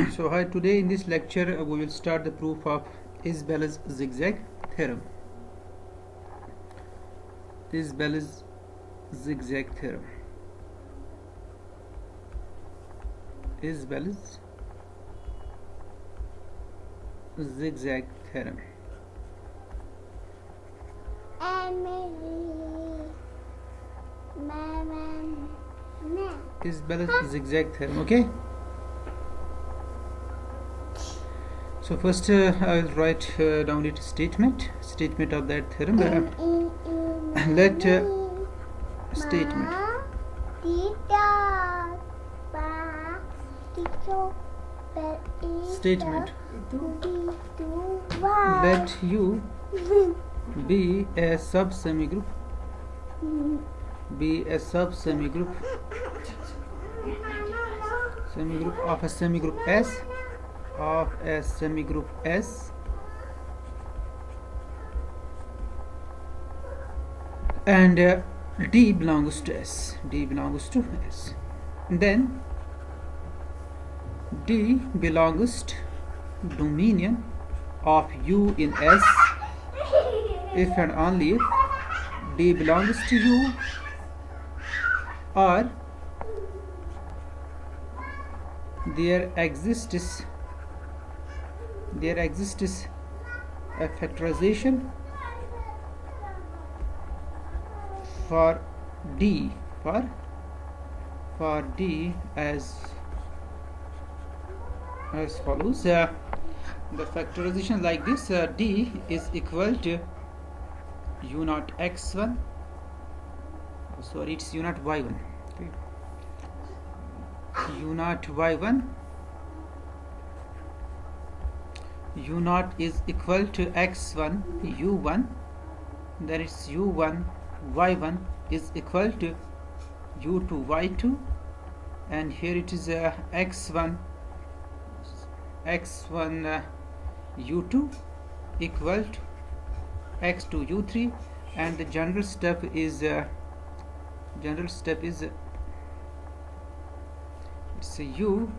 So hi, today in this lecture we will start the proof of Isbell's zigzag theorem. Isbell's zigzag theorem. Isbell's zigzag theorem. Isbell's zigzag theorem. Okay. So first I will write down its statement of that theorem. Let statement let U be a sub semigroup of a semigroup S and D belongs to S. Then D belongs to dominion of U in S if and only if D belongs to U or there exists a factorization for D as follows. The factorization like this: D is equal to U naught x1. Sorry, it's U naught y1. Okay. U naught y1. U naught is equal to x1 u1. That is u1 y1 is equal to u2 y2, and here it is x1 u2 equal to x2 u3, and the general step is it's u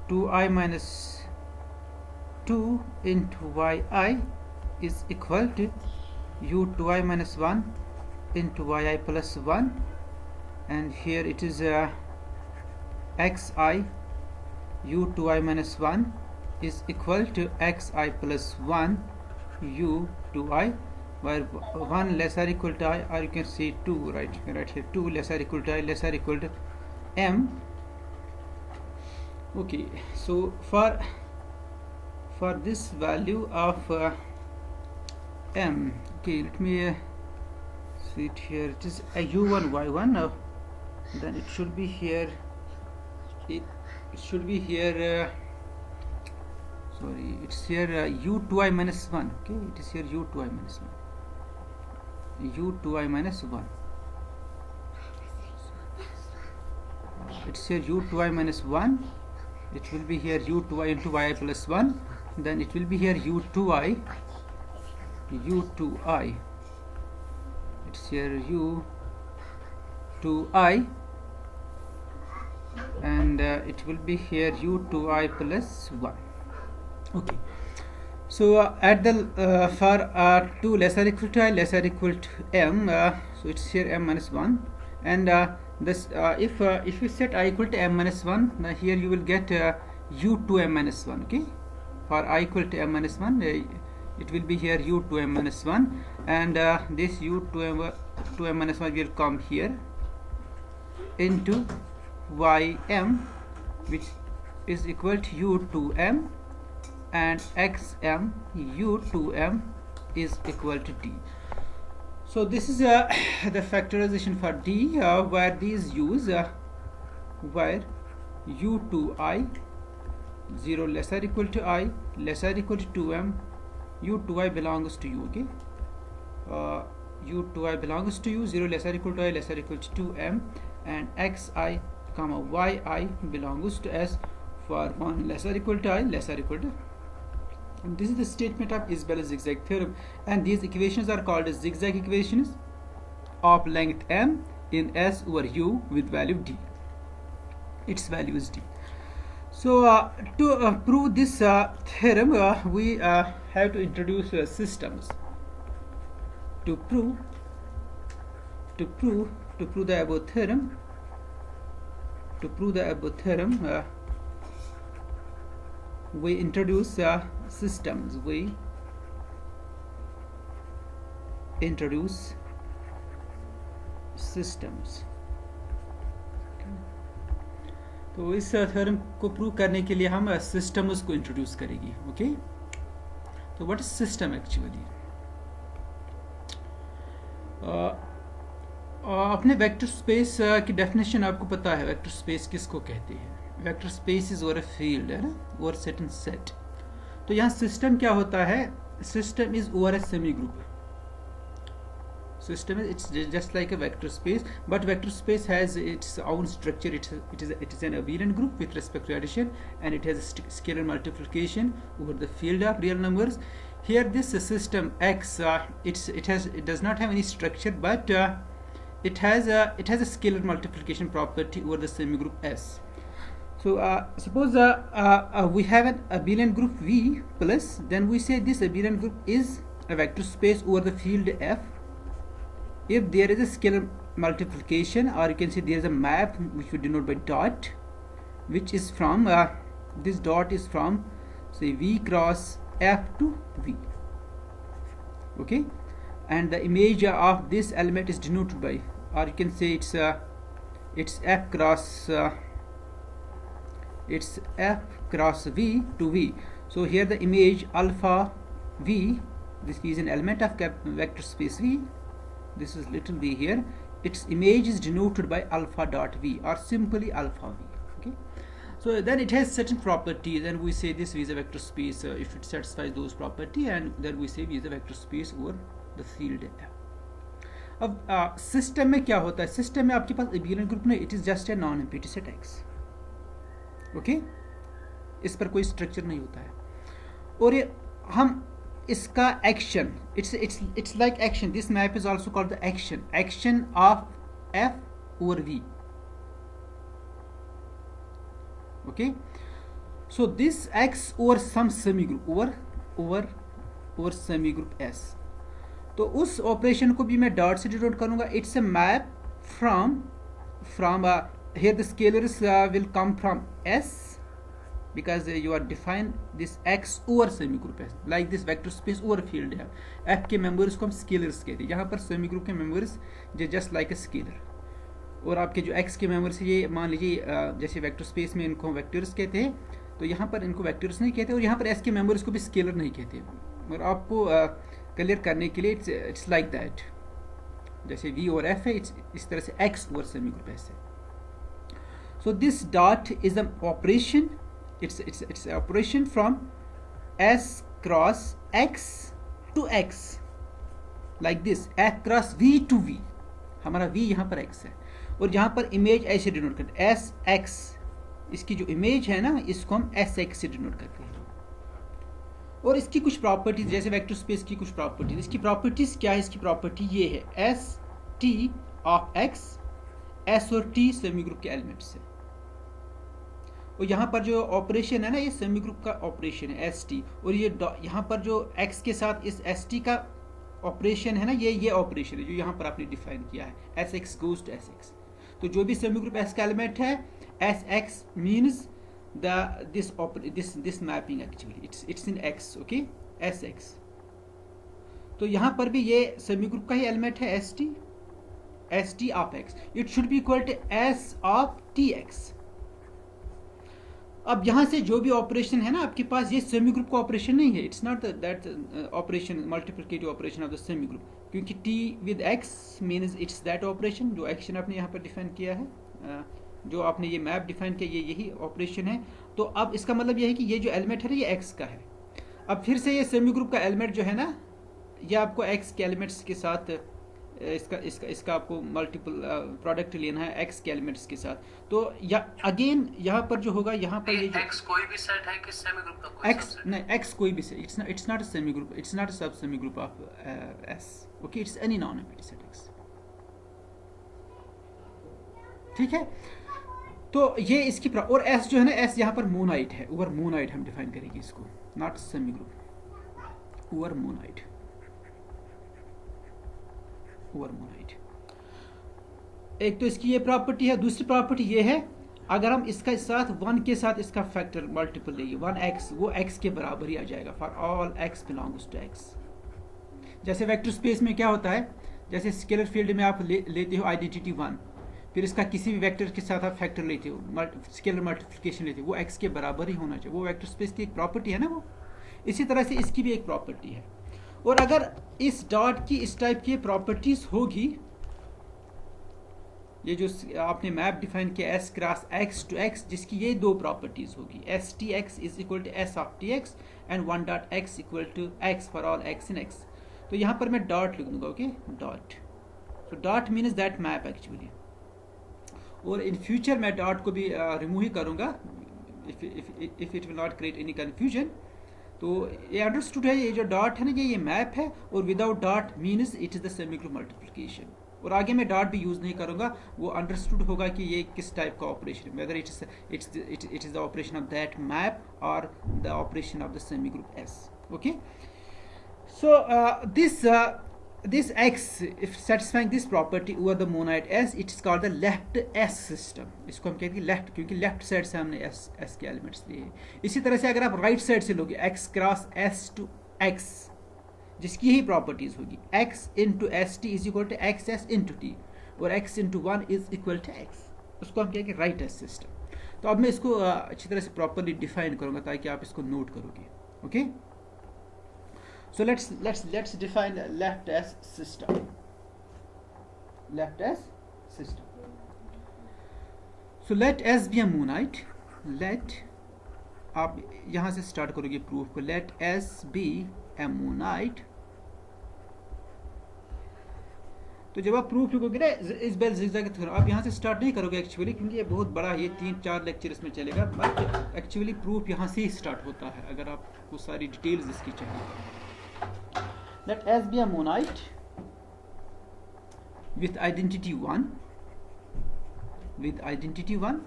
2I minus 2 into yi is equal to u 2I minus 1 into yi plus 1, and here it is xi u 2I minus 1 is equal to xi plus 1 u 2I, where 1 less or equal to I, or you can see 2 right here, 2 less or equal to I less or equal to m. Okay, so for this value of m, okay, let me see it here. It is a u1 y1. Then it should be here. It should be here. Sorry, it's here u2I minus 1. Okay, it is here u2I minus 1. u2I minus 1. It's here u2I minus 1. It will be here u2I into yi plus 1. Then it will be here u2I. It's here u2I, and it will be here u2I plus 1. Okay. So at the for 2 lesser equal to I lesser equal to m, so it's here m minus 1, and this if you set I equal to m minus 1, here you will get u2m minus 1. Okay, for I equal to m minus 1, it will be here u2m minus 1, and this u2m minus 1 will come here into ym, which is equal to u2m, and xm u2m is equal to d. So this is the factorization for d, where these use where u2I 0 lesser equal to I lesser equal to 2m, u2I belongs to u. Okay, u2I belongs to u, 0 lesser equal to I lesser equal to 2m, and xi comma yi belongs to s for 1 lesser equal to I lesser equal to. And this is the statement of Isbell's zigzag theorem, and these equations are called as zigzag equations of length m in S over U with value d. Its value is d. So to prove this theorem, we have to introduce systems. To prove the above theorem, we introduce systems. We introduce systems. तो इस theorem को prove करने के लिए हम systems को introduce करेंगे. Okay, तो व्हाट इज सिस्टम एक्चुअली? अपने वेक्टर स्पेस की डेफिनेशन आपको पता है. वेक्टर स्पेस किसको कहते हैं? Vector space is over a field, है ना, ओवर सेट एंड सेट. तो यहाँ सिस्टम क्या होता है? System is over a semi group. System is, it's just like a vector space, but vector space has its own structure. It is an abelian group with respect to addition, and it has a scalar multiplication over the field of real numbers. Here this system X, it does not have any structure, but it has a scalar multiplication property over the semigroup S. So suppose we have an abelian group V plus, then we say this abelian group is a vector space over the field F if there is a scalar multiplication, or you can say there is a map which we denote by dot, which is from this dot is from, say, V cross F to V. Okay, and the image of this element is denoted by, or you can say it's F cross V to V. So here the image alpha V, this is an element of vector space V. This is little v here. Its image is denoted by alpha dot v, or simply alpha v. Okay, so then it has certain properties, and we say this v is a vector space if it satisfies those property, and then we say v is a vector space over the field F. अब system में क्या होता है? System में आपके पास abelian group नहीं, it is just a non empty set X. Okay, इस पर कोई स्ट्रक्चर नहीं होता है. और ये हम इसका action, it's like action. This map is also called the action of F over V. Okay, so this X over some semigroup over semigroup S. तो उस ऑपरेशन को भी मैं डॉट से डिनोट करूंगा. It's a map from here the scalars will come from S, because you are define this X over semigroup S, like this vector space over field है. F के members को हम scalars कहते हैं. यहाँ पर semigroup के members just like a scalar, और आपके जो X के मेंबर्स ये मान लीजिए जैसे वेक्टर स्पेस में इनको वेक्टर्स कहते हैं, तो यहाँ पर इनको वेक्टर्स नहीं कहते, और यहाँ पर S के मेंबर्स को भी स्केलर नहीं कहते. और आपको क्लियर करने के लिए इट्स लाइक दैट, जैसे V और F है, इस तरह से X over semigroup S है. So this dot is an operation. It's an operation from S cross X to X, like this, F cross V to V. हमारा V यहाँ पर X है, और यहाँ पर इमेज ऐसे डिनोट करते हैं एस एक्स. इसकी जो इमेज है ना, इसको हम एस एक्स से डिनोट करते हैं. और इसकी कुछ प्रॉपर्टीज, जैसे वेक्टर स्पेस की कुछ प्रॉपर्टीज, इसकी प्रॉपर्टीज क्या है? इसकी प्रॉपर्टी ये है, s t of x, S और टी सेमी ग्रुप के एलिमेंट्स है. और यहाँ पर जो ऑपरेशन है ना, ये सेमी ग्रुप का ऑपरेशन है एस टी, और ये यहाँ पर जो एक्स के साथ इस एस टी का ऑपरेशन है ना, ये ऑपरेशन है जो यहाँ पर आपने डिफाइन किया है, s x goes to S x. तो जो भी सेमी ग्रुप एस का एलिमेंट है, s x means this mapping actually it's in X. okay, Sx. तो यहाँ पर भी ये सेमी ग्रुप का ही एलिमेंट है s t of x. It should be equal to s of t x. अब यहाँ से जो भी ऑपरेशन है ना आपके पास, ये सेमी ग्रुप का ऑपरेशन नहीं है. It's not that operation, multiplicative operation of the semigroup, क्योंकि t with x means it's that operation. जो एक्शन आपने यहाँ पर डिफाइन किया है, जो आपने ये मैप डिफाइन किया, ये यही ऑपरेशन है. तो अब इसका मतलब ये है कि ये जो एलिमेंट है ना, ये एक्स का है. अब फिर से ये सेमी ग्रुप का एलिमेंट जो है ना, ये आपको एक्स के एलिमेंट्स के साथ इसका आपको मल्टीपल प्रोडक्ट लेना है एक्स के एलिमेंट्स के साथ. तो या अगेन यहाँ पर जो होगा, यहाँ पर ये एक्स कोई भी सेट है कि सेमी ग्रुप का कोई एक्स नहीं, एक्स कोई भी set, it's not a semigroup, it's not a sub semigroup of s. Okay, it's any non empty set x. ठीक है. तो ये इसकी और एस जो है ना, एस यहाँ पर मोनाइट है, ओवर मोनाइट हम डिफाइन करेंगे इसको, not semigroup, over monoid, over monoid. एक तो इसकी ये प्रॉपर्टी है, दूसरी प्रॉपर्टी ये है अगर हम इसका साथ 1 के साथ इसका फैक्टर मल्टीपल लेंगे 1x, वो x के बराबर ही आ जाएगा for all x belongs to x। जैसे वेक्टर स्पेस में क्या होता है, जैसे स्केलर फील्ड में आप लेते हो आइडेंटिटी 1, फिर इसका किसी भी वेक्टर के साथ आप फैक्टर लेते हो, स्केलर मल्टीप्लिकेशन लेते हो, वो x के बराबर ही होना चाहिए, वो वेक्टर स्पेस की एक प्रॉपर्टी है ना वो। इसी तरह से इसकी भी एक प्रॉपर्टी है। और अगर इस डॉट की इस टाइप की प्रॉपर्टीज होगी, ये जो आपने मैप डिफाइन किया s cross x to x, जिसकी ये दो प्रॉपर्टीज होगी, s T x is equal to s of t x and 1 dot x equal to x for all x in x. तो यहाँ पर मैं डॉट लिख दूंगा, okay, dot. So dot means that map actually. और in future मैं dot को भी रिमूव ही करूँगा if it will not create any confusion. तो ये अंडरस्टूड है, ये जो डॉट है ना, ये मैप है, और without dot means it is the semi group multiplication. और आगे मैं डॉट भी यूज़ नहीं करूँगा, वो अंडरस्टूड होगा कि ये किस टाइप का ऑपरेशन है, whether it is the operation of that map और the operation of the semi group s. Okay, so this x, if satisfying this property over the monoid S, it is called the left S system। इसको हम कहते हैं left, क्योंकि left side से हमने S के elements लिए। इसी तरह से अगर आप राइट साइड से लोगे x cross S to x, जिसकी ही प्रॉपर्टीज होगी, x into S T is equal to x S into T, और x into 1 is equal to x, उसको हम कहेंगे राइट एस सिस्टम। तो अब मैं इसको अच्छी तरह से प्रॉपरली डिफाइन करूँगा ताकि आप इसको नोट करोगे। Okay, so let's define the left S system। Left S system, so let S be a monoid। let, आप यहाँ से स्टार्ट करोगे प्रूफ को, let S be a monoid। तो जब आप प्रूफ लिखोगे ना, इस बेल जिगजैग करो, आप यहाँ से स्टार्ट नहीं करोगे एक्चुअली, क्योंकि ये बहुत बड़ा, ये 3-4 लेक्चर इसमें चलेगा, बट एक्चुअली प्रूफ यहाँ से ही स्टार्ट होता है अगर आपको सारी डिटेल्स इसकी चाहिए। Let S be a monoid with identity 1, with identity 1,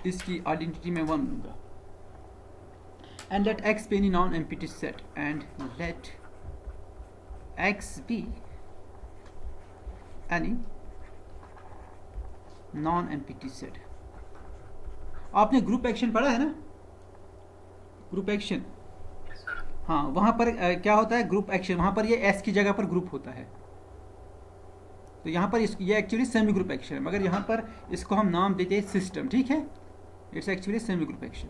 इसकी identity में 1 लूँगा, and let X be any non-empty set, and let X be any non-empty set। आपने ग्रुप एक्शन पढ़ा है ना, ग्रुप एक्शन, हाँ, वहाँ पर क्या होता है ग्रुप एक्शन, वहाँ पर ये एस की जगह पर ग्रुप होता है। तो यहाँ पर ये एक्चुअली सेमी ग्रुप एक्शन है, मगर यहाँ पर इसको हम नाम देते हैं सिस्टम, ठीक है, it's actually semigroup action.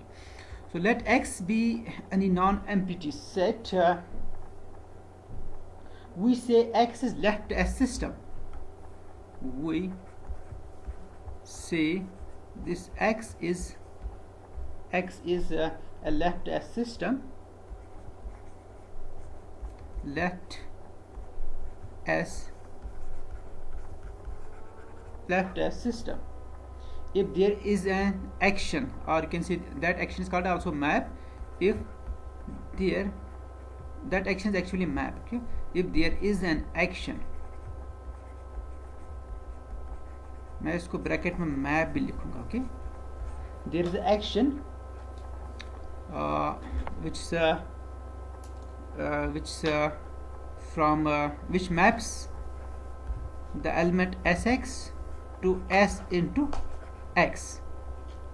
So let x be any non empty set, we say x is left S system, we say this x is a left S system, left S system if there is an action, or you can say that action is called also map, if there, that action is actually map, okay? If there is an action, मैं इसको bracket में map भी लिखूंगा, okay, there is action which maps the element sx to s into x,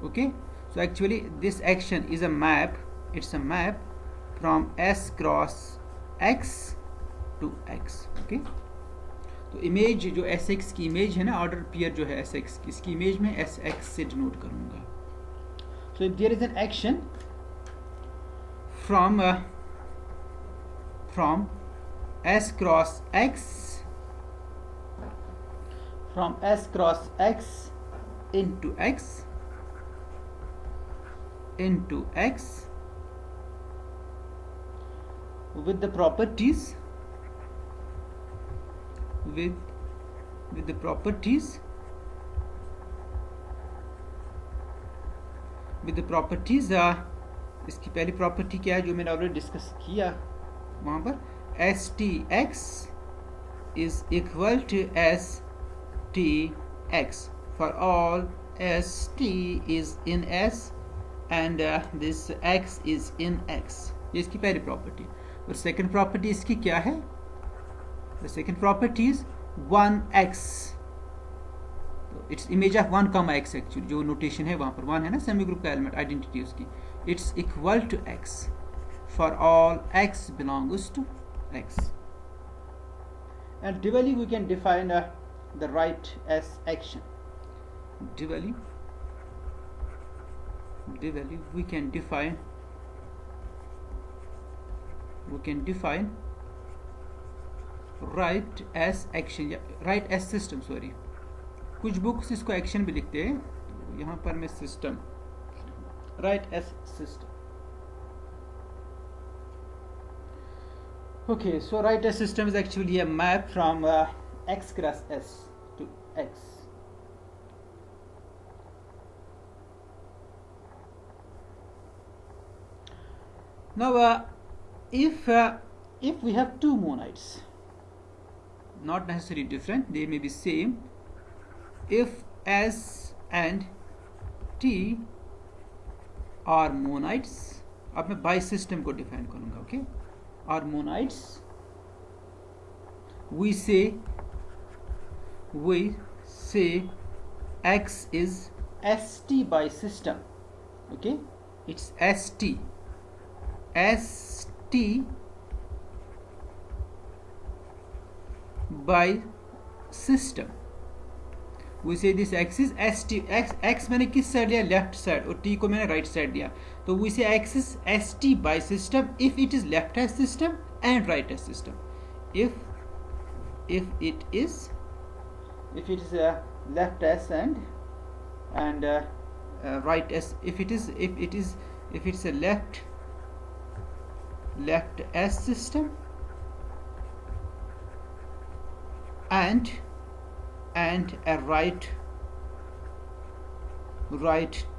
okay? So actually this action is a map, it's a map from s cross x to x, okay? तो image जो S x की image है ना, order pair जो है s x की, इसकी image में एस एक्स से डिनोट करूंगा। So if there is an action from S cross x, from S cross x into x with the properties, with the properties इसकी पहली प्रॉपर्टी क्या है जो मैंने ऑलरेडी डिस्कस किया वहाँ पर, S T x is equal to S T x for all s t is in s and this x is in x. ये इसकी पहली प्रॉपर्टी. और सेकंड प्रॉपर्टी इसकी क्या है? The second property is 1x. It's image of 1 comma x actually जो notation है वहाँ पर 1 है ना सेमी ग्रुप का एलिमेंट आइडेंटिटी उसकी. It's equal to x for all x belongs to x. And dually we can define the right as action. Dually we can define right as action या right as system. Sorry, कुछ books इसको action भी लिखते हैं, यहाँ पर मैं system, right S system. Okay, so right as system is actually a map from x cross s to x. Now, if we have two monoids, not necessarily different, they may be same. If s and t are monoids, अब मैं by system को define करूँगा. Okay, are monoids, we say x is st by system. Okay, it's st by system. We say this x is st. x मैंने किस side लिया? Left side, और t को मैंने राइट साइड लिया. तो we say x is st by system if it is left as system and right as system. If it is left as and right as, if it's a left as system and a right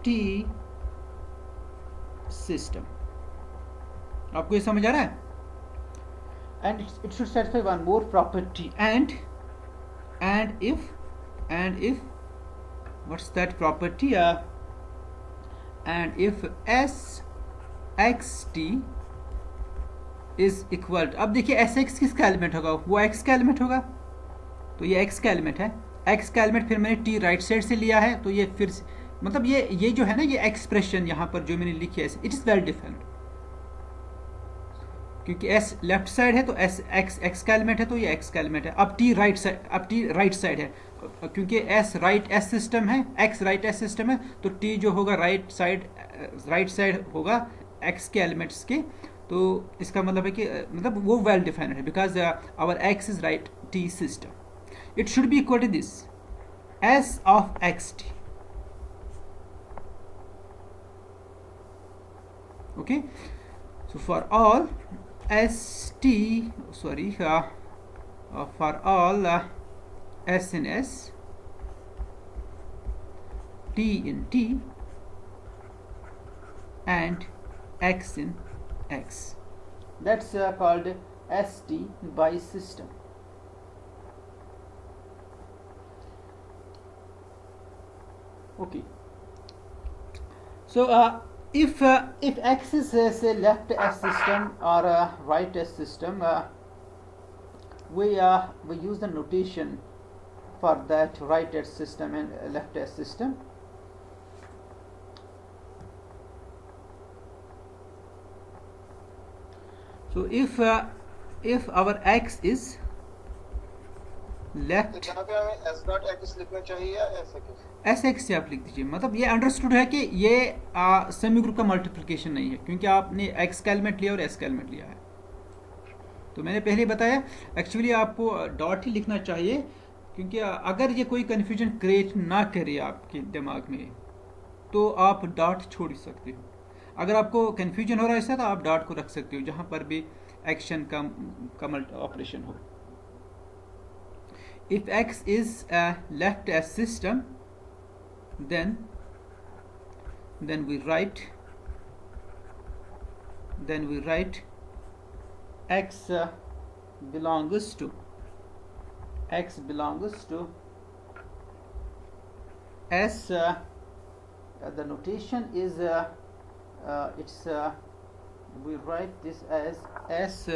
t system. आपको ये समझ आ रहा है? And it should satisfy one more property. And if what's that property? And if s x t is equal to, अब देखिए S x किसका element होगा? वो एक्स का एलिमेंट होगा. तो ये एक्स का एलिमेंट है, एक्स का एलिमेंट फिर मैंने टी राइट साइड से लिया है. तो ये फिर मतलब ये जो है ना, ये एक्सप्रेशन यहाँ पर जो मैंने लिखी है, इट इज़ वेल डिफाइंड. क्योंकि एस लेफ्ट साइड है तो एस एक्स का एलिमेंट है, तो ये एक्स का एलिमेंट है. अब टी राइट साइड है, क्योंकि एस राइट एस सिस्टम है, एक्स राइट एस सिस्टम है, तो टी जो होगा राइट साइड होगा एक्स के एलिमेंट्स के. तो इसका मतलब है कि मतलब वो वेल डिफाइंड है, because our x is right T system. It should be equal to this s of xt. Okay, so for all for all s in s, t in t, and x in x, that's called st by system. Okay, so if x is say left as system or right as system, we use the notation for that right as system and left as system. So if our x is left, तो यहाँ पे हमें S dot x लिखना चाहिए या S x से आप लिख दीजिए. मतलब ये अंडरस्टूड है कि ये सेमी ग्रुप का मल्टीप्लिकेशन नहीं है, क्योंकि आपने एक्स का एलिमेंट लिया और एस का एलिमेंट लिया है. तो मैंने पहले ही बताया एक्चुअली आपको डॉट ही लिखना चाहिए, क्योंकि अगर ये कोई कन्फ्यूजन क्रिएट ना करे आपके दिमाग में तो आप डॉट छोड़ सकते हो. अगर आपको कन्फ्यूजन हो रहा है इससे, तो आप डॉट को रख सकते हो जहाँ पर भी एक्शन का ऑपरेशन हो. If x is a left as system, then we write x belongs to S the notation is it's we write this as S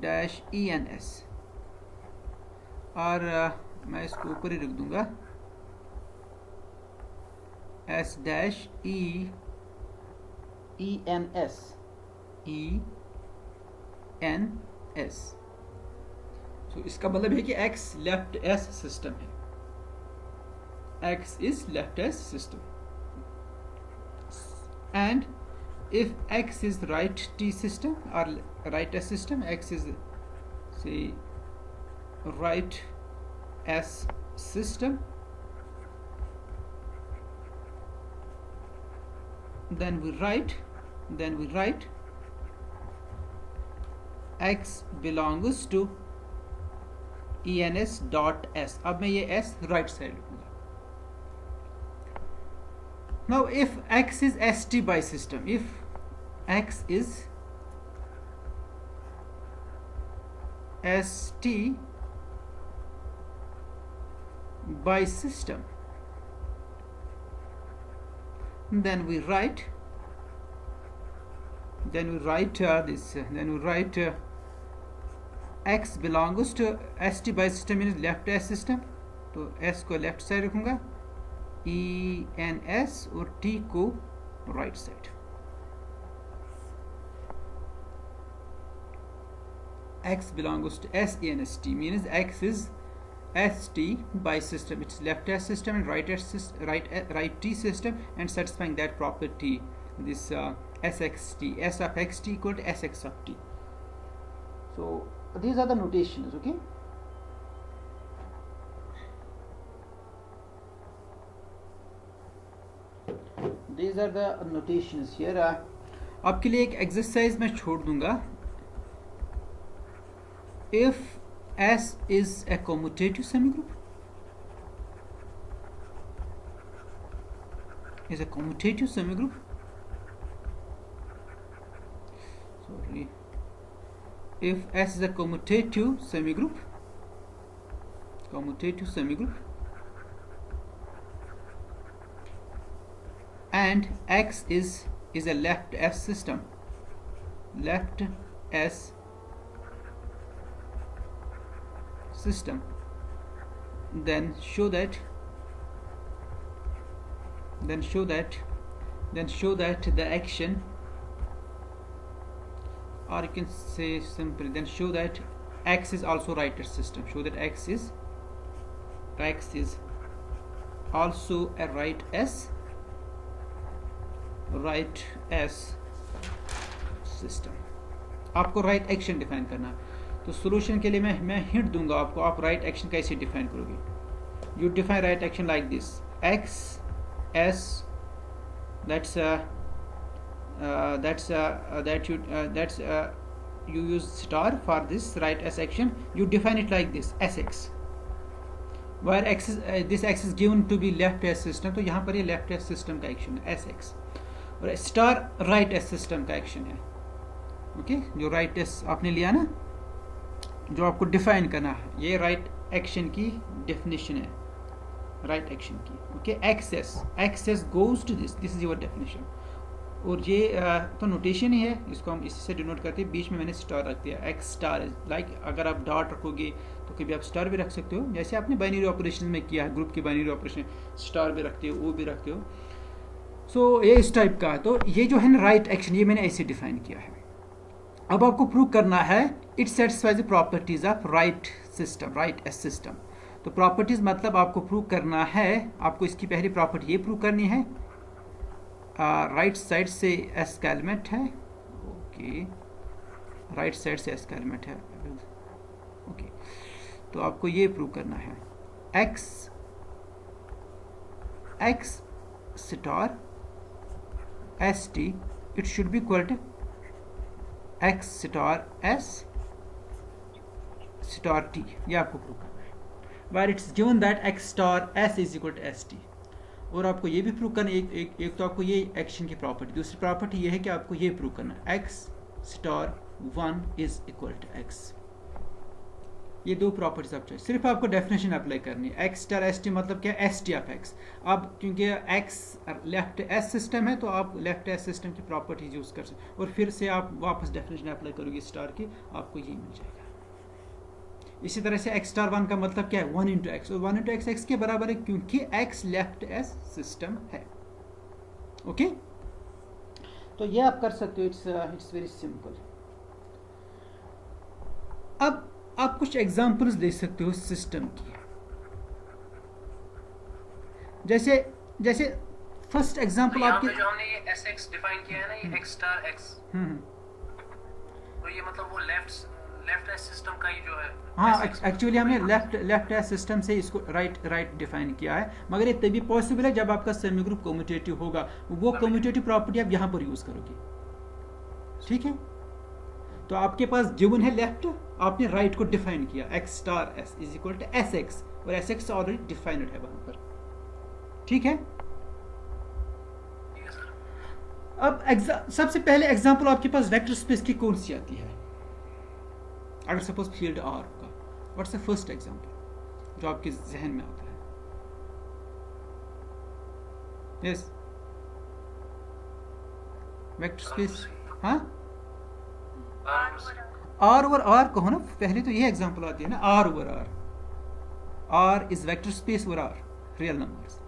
dash ENS और मैं इसको ऊपर ही रख दूंगा S dash ENS so इसका मतलब है कि X left S system है. X is left S system and if X is right T system or right S system, X is say right S system, then we write X belongs to ENS dot S. अब मैं ये S right side लिखूंगा. Now if X is ST by system, if X is ST by system, then we write X belongs to ST by system means left S system, तो S को left side रखूंगा, ENS और T को right side. X belongs to SENST means X is ST by system, it's left S system and right T system and satisfying that property, this SXT, S of XT equal to SX of T. So these are the notations, okay. These are the notations here. आपके लिए एक exercise मैं छोड़ दूंगा. If S is a commutative semigroup, if S is a commutative semigroup, and X is a left S system, then show that the action, or you can say simply then show that X is also right S system, show that X is also a right S system. आपको right action define करना. तो solution के लिए मैं hint दूंगा आपको, आप right action कैसे define करोगे. You define right action like this: X S, you use star for this right S action. You define it like this: SX, where X is this X is given to be left S system, तो यहाँ पर ये left S system का action है SX, और star right S system का action है. Okay, जो right S आपने लिया ना, जो आपको डिफाइन करना है, ये राइट एक्शन की डेफिनेशन है, राइट एक्शन की. Okay, x S goes to this is your definition. और ये तो नोटेशन ही है, इसको हम इसी से डिनोट करते हैं. बीच में मैंने स्टार रख दिया, एक्स स्टार. लाइक अगर आप डॉट रखोगे तो कभी आप स्टार भी रख सकते हो, जैसे आपने बाइनरी ऑपरेशन में किया है, ग्रुप की बाइनरी ऑपरेशन, स्टार भी रखते हो, वो भी रखते हो. सो ये इस टाइप का. तो ये जो है ना राइट एक्शन, ये मैंने ऐसे डिफाइन किया है. अब आपको प्रूव करना है it satisfies the properties of right S system. तो प्रॉपर्टीज मतलब आपको प्रूव करना है, आपको इसकी पहली प्रॉपर्टी ये प्रूव करनी है, राइट साइड से एस का एलिमेंट है. ओके, राइट साइड से एस का एलिमेंट है. ओके, तो आपको ये प्रूव करना है x star S T it should be equal to X star S star T. ये आपको प्रूव करना है. Where it's given that X star S is equal to ST. और आपको ये भी प्रूव करना है, एक तो आपको ये एक्शन की प्रॉपर्टी, दूसरी प्रॉपर्टी ये है कि आपको ये प्रूव करना है X star 1 is equal to X. ये दो प्रॉपर्टीज आप चाहिए, सिर्फ आपको डेफिनेशन अप्लाई करनी है। एक्स स्टार एस टी मतलब क्या है, एस टी ऑफ एक्स। अब क्योंकि एक्स लेफ्ट एस सिस्टम है तो आप लेफ्ट एस सिस्टम की प्रॉपर्टीज यूज़ कर सकते, और फिर से आप वापस डेफिनेशन अप्लाई करोगे स्टार की, आपको ये मिल जाएगा। इसी तरह से एक्स स्टार वन का मतलब क्या है, 1 इंटू एक्स, और 1 इंटू एक्स एक्स के बराबर है क्योंकि एक्स लेफ्ट एस सिस्टम है। ओके, तो ये आप कर सकते हो, इट्स वेरी सिंपल। अब आप कुछ एग्जांपल्स दे सकते हो सिस्टम की, जैसे जैसे फर्स्ट एग्जांपल आपके जो हमने ये sx डिफाइन किया है ना, ये x स्टार x, तो ये मतलब वो लेफ्ट एस सिस्टम का ही जो है। हाँ, एक्चुअली हमने लेफ्ट एस सिस्टम से इसको राइट डिफाइन किया है, मगर ये तभी पॉसिबल है जब आपका सेमी ग्रुप कम्यूटेटिव होगा, वो कम्यूटेटिव प्रॉपर्टी आप यहाँ पर यूज करोगे। ठीक है, तो आपके पास गिवन है लेफ्ट, आपने राइट को डिफाइन किया, x star S is equal to S x, और एस एक्स ऑलरेडी डिफाइंड है वहां पर। ठीक है, अब सबसे पहले एग्जांपल आपके पास वेक्टर स्पेस की कौन सी आती है? अगर सपोज फील्ड आर का, व्हाट्स द फर्स्ट एग्जांपल जो आपके जहन में आता है? यस, वेक्टर स्पेस, हाँ, आर ओवर आर कहो ना, पहले तो ये एग्जांपल आती है ना, R over R, R is vector space over R, real numbers.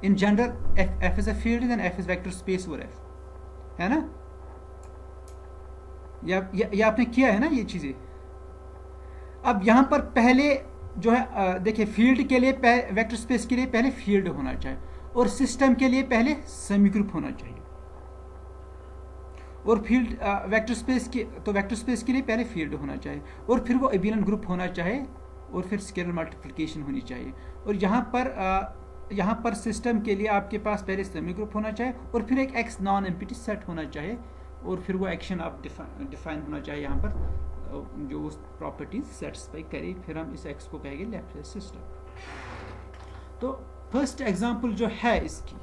In general F is a field, then F is vector space over F, है ना? या आपने किया है ना ये चीजें। अब यहां पर पहले जो है देखिए, फील्ड के लिए वेक्टर स्पेस के लिए पहले फील्ड होना चाहिए, और सिस्टम के लिए पहले सेमी ग्रुप होना चाहिए, और फील्ड वेक्टर स्पेस के, तो वेक्टर स्पेस के लिए पहले फील्ड होना चाहिए, और फिर वो एबिलियन ग्रुप होना चाहिए, और फिर स्केलर मल्टीप्लिकेशन होनी चाहिए। और यहाँ पर सिस्टम के लिए आपके पास पहले सेमी ग्रुप होना चाहिए, और फिर एक एक्स नॉन एम्प्टी सेट होना चाहिए, और फिर वो एक्शन आप डिफाइन होना चाहिए यहाँ पर जो उस प्रॉपर्टीज सेटिस्फाई करे, फिर हम इस एक्स को कहेंगे लेफ्ट एस सिस्टम। तो फर्स्ट एग्जांपल जो है इसकी,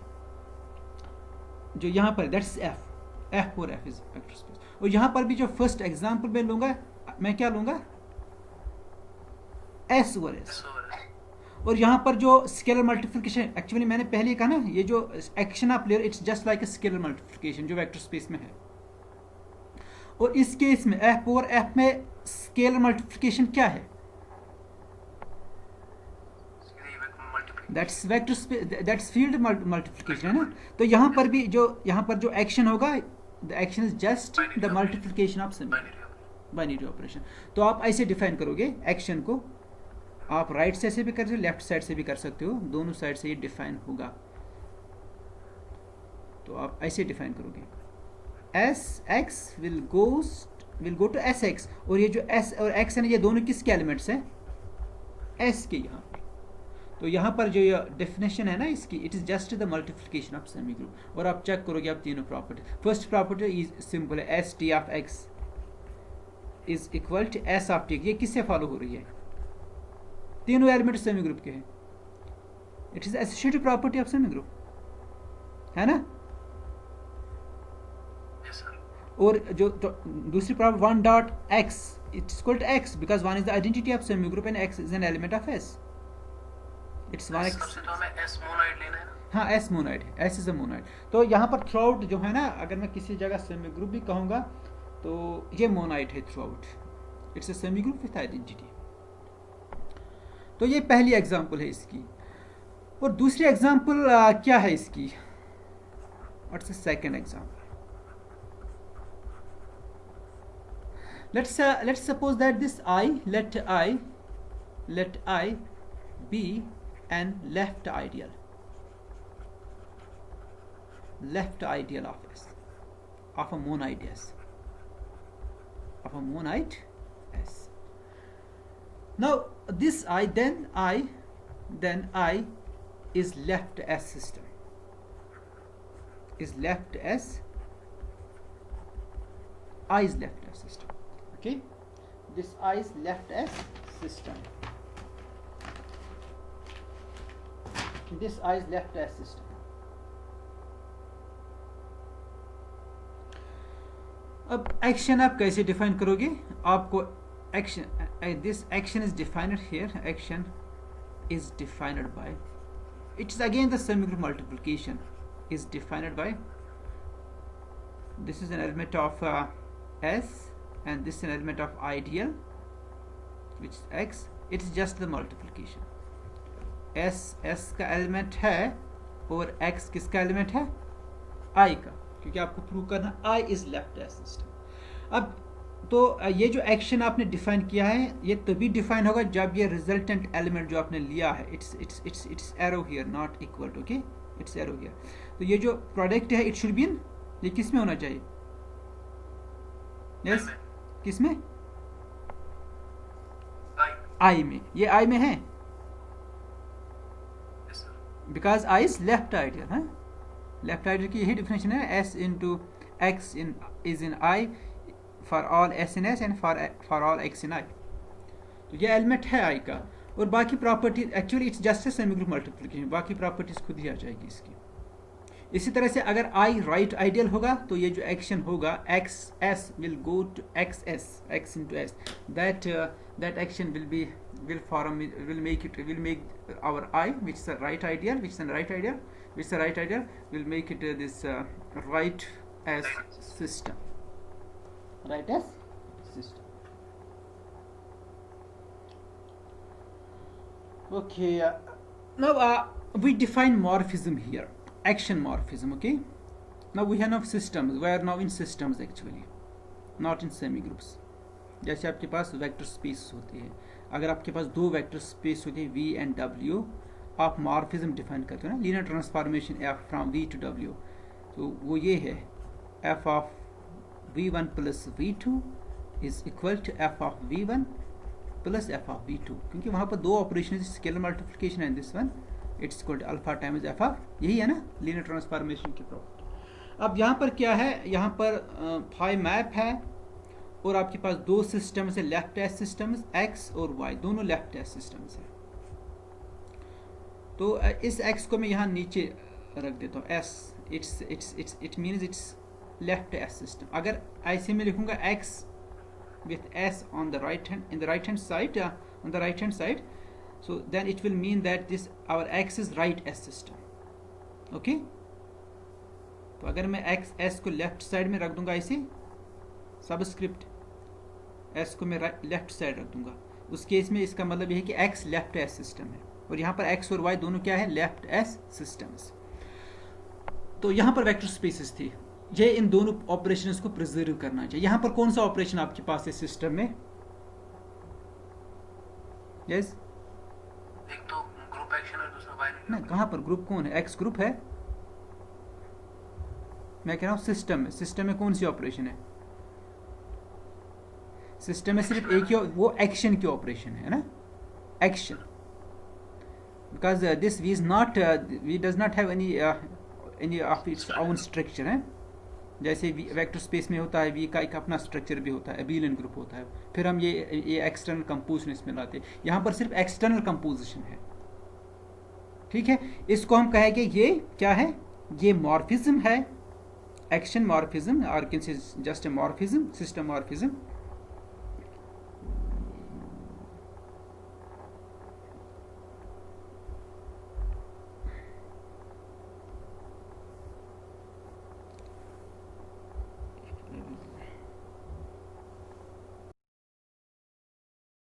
जो यहाँ पर दैट्स एफ और एफ इज वेक्टर स्पेस, और यहाँ पर भी जो फर्स्ट एग्जांपल मैं लूंगा, मैं क्या लूंगा, एस ओवर एस। और यहाँ पर जो स्केलर मल्टीप्लिकेशन, एक्चुअली मैंने पहले कहा ना, ये जो action of layer it's just like a scalar multiplication जो वेक्टर स्पेस में है, और इस केस में एफ ओवर एफ में स्केलर मल्टीप्लिकेशन क्या है, that's vector space, that's field multiplication, है ना? तो यहाँ पर भी यहाँ पर जो एक्शन होगा, the action is just the multiplication of binary operation. तो आप ऐसे डिफाइन करोगे एक्शन को, आप राइट साइड से भी कर सकते हो, लेफ्ट साइड से भी कर सकते हो, दोनों साइड से ये डिफाइन होगा। तो आप ऐसे डिफाइन करोगे, S x will go to S x, और ये जो एस और एक्स है ना, ये दोनों किसके एलिमेंट्स हैं, एस के। यहाँ पे तो यहाँ पर जो ये डेफिनेशन है ना इसकी, it is just the multiplication of semi group. और आप चेक करोगे आप तीनों property, first property is simple है, s t of x is equal to s of t. ये किससे फॉलो हो रही है, तीनों एलिमेंट सेमी ग्रुप के हैं, it is associative property of semi group, है ना? और जो दूसरी प्रॉपर्टी, one dot x it's equal to x, because one is the identity of semi group and x is an element of S, it's one x. तो हमें S monoid लेना है ना? हाँ, एस मोनाइड है, एस इज अ मोनाइड। तो यहाँ पर थ्रू आउट जो है ना, अगर मैं किसी जगह सेमी ग्रुप भी कहूँगा तो ये मोनाइड है through out, it's a semi group with identity. तो ये पहली एग्जांपल है इसकी। और दूसरी एग्जांपल क्या है इसकी, what's the second example? let's suppose that this I, let I be an left ideal of S, of a monoid S, Now this I, then I is left S system, is left S, I is left S system. Okay, this I is left S system. This I is left S system. अब action आप कैसे define करोगे? आपको action, this action is defined here. Action is defined by, it is again the semigroup multiplication is defined by, this is an element of S and this is an element of ideal which is X. It is just the multiplication. S का element है और X किसका element है? I का, क्योंकि आपको prove करना I is left as system. अब तो ये जो एक्शन आपने डिफाइन किया है ये तभी डिफाइन होगा जब ये रिजल्टेंट एलिमेंट जो आपने लिया है, it's arrow here not equal to, okay, it's arrow here. तो ये जो प्रोडक्ट है इट शुड बी इन, ये किस में होना चाहिए? यस, किस में? आई में. ये आई में है because I is left ideal है. लेफ्ट आइडियल की यही डिफिनेशन है, s into x in is in I for all s in s and for all x in I. तो ये एलिमेंट है आई का. और बाकी properties actually it's just a semi group multiplication, बाकी प्रॉपर्टीज खुद ही आ जाएगी इसकी. इसी तरह से अगर आई राइट आइडियल होगा तो ये जो एक्शन होगा x S will go to x S, x into S, that action will make our I, which is a right ideal, will make it this right as system. Okay, now we define morphism here, action morphism. Okay, now we have now systems. We are now in systems actually, not in semi groups. जैसे आपके पास vector space होती है, अगर आपके पास दो vector space होती है V and W, आप मॉर्फिज्म डिफाइन करते हो ना, linear transformation F from V to W. तो वो ये है F of V1 plus V2 is equal to F of V1 plus F of V2, क्योंकि वहाँ पर दो ऑपरेशन, स्केलर मल्टीप्लिकेशन है, this one it's equal to alpha times F of, यही है ना लीनियर ट्रांसफॉर्मेशन की प्रॉपर्टी. अब यहाँ पर क्या है, यहाँ पर फाई मैप है और आपके पास दो सिस्टम्स है, लेफ्ट एस सिस्टम्स एक्स और वाई, दोनों लेफ्ट एस सिस्टम्स है. तो इस एक्स को मैं यहाँ नीचे रख देता हूँ, S it means it's left S system. अगर ऐसे में लिखूंगा x with S on the right hand, in the right hand side, on the right hand side, so then it will mean that this our x is right S system. Okay, तो अगर मैं x S को left side में रख दूंगा ऐसे, subscript S को मैं लेफ्ट साइड रख दूंगा, उस केस में इसका मतलब यह है कि एक्स लेफ्ट एस सिस्टम है और यहाँ पर एक्स और वाई दोनों क्या है, लेफ्ट एस सिस्टम्स. तो यहाँ पर वेक्टर स्पेसेस थी, ये इन दोनों ऑपरेशंस को प्रिजर्व करना चाहिए. यहाँ पर कौन सा ऑपरेशन आपके पास है सिस्टम में? यस, एक तो ग्रुप एक्शन है, दूसरा बाइनरी. ना, कहाँ पर ग्रुप कौन है? एक्स ग्रुप है. मैं कह रहा हूँ सिस्टम में, सिस्टम में कौन सी ऑपरेशन है? सिस्टम में सिर्फ एक ही, वो एक्शन की ऑपरेशन है ना, action. Because this V is not, V does not have any of its own structure है. जैसे वेक्टर स्पेस में होता है वी का एक अपना स्ट्रक्चर भी होता है, एबिलियन ग्रुप होता है, फिर हम ये एक्सटर्नल कंपोजिशन इसमें लाते हैं. यहाँ पर सिर्फ एक्सटर्नल कंपोजिशन है, ठीक है. इसको हम कहेंगे ये क्या है, ये मॉर्फिज्म है, एक्शन मॉर्फिज्म, और just a morphism, system morphism.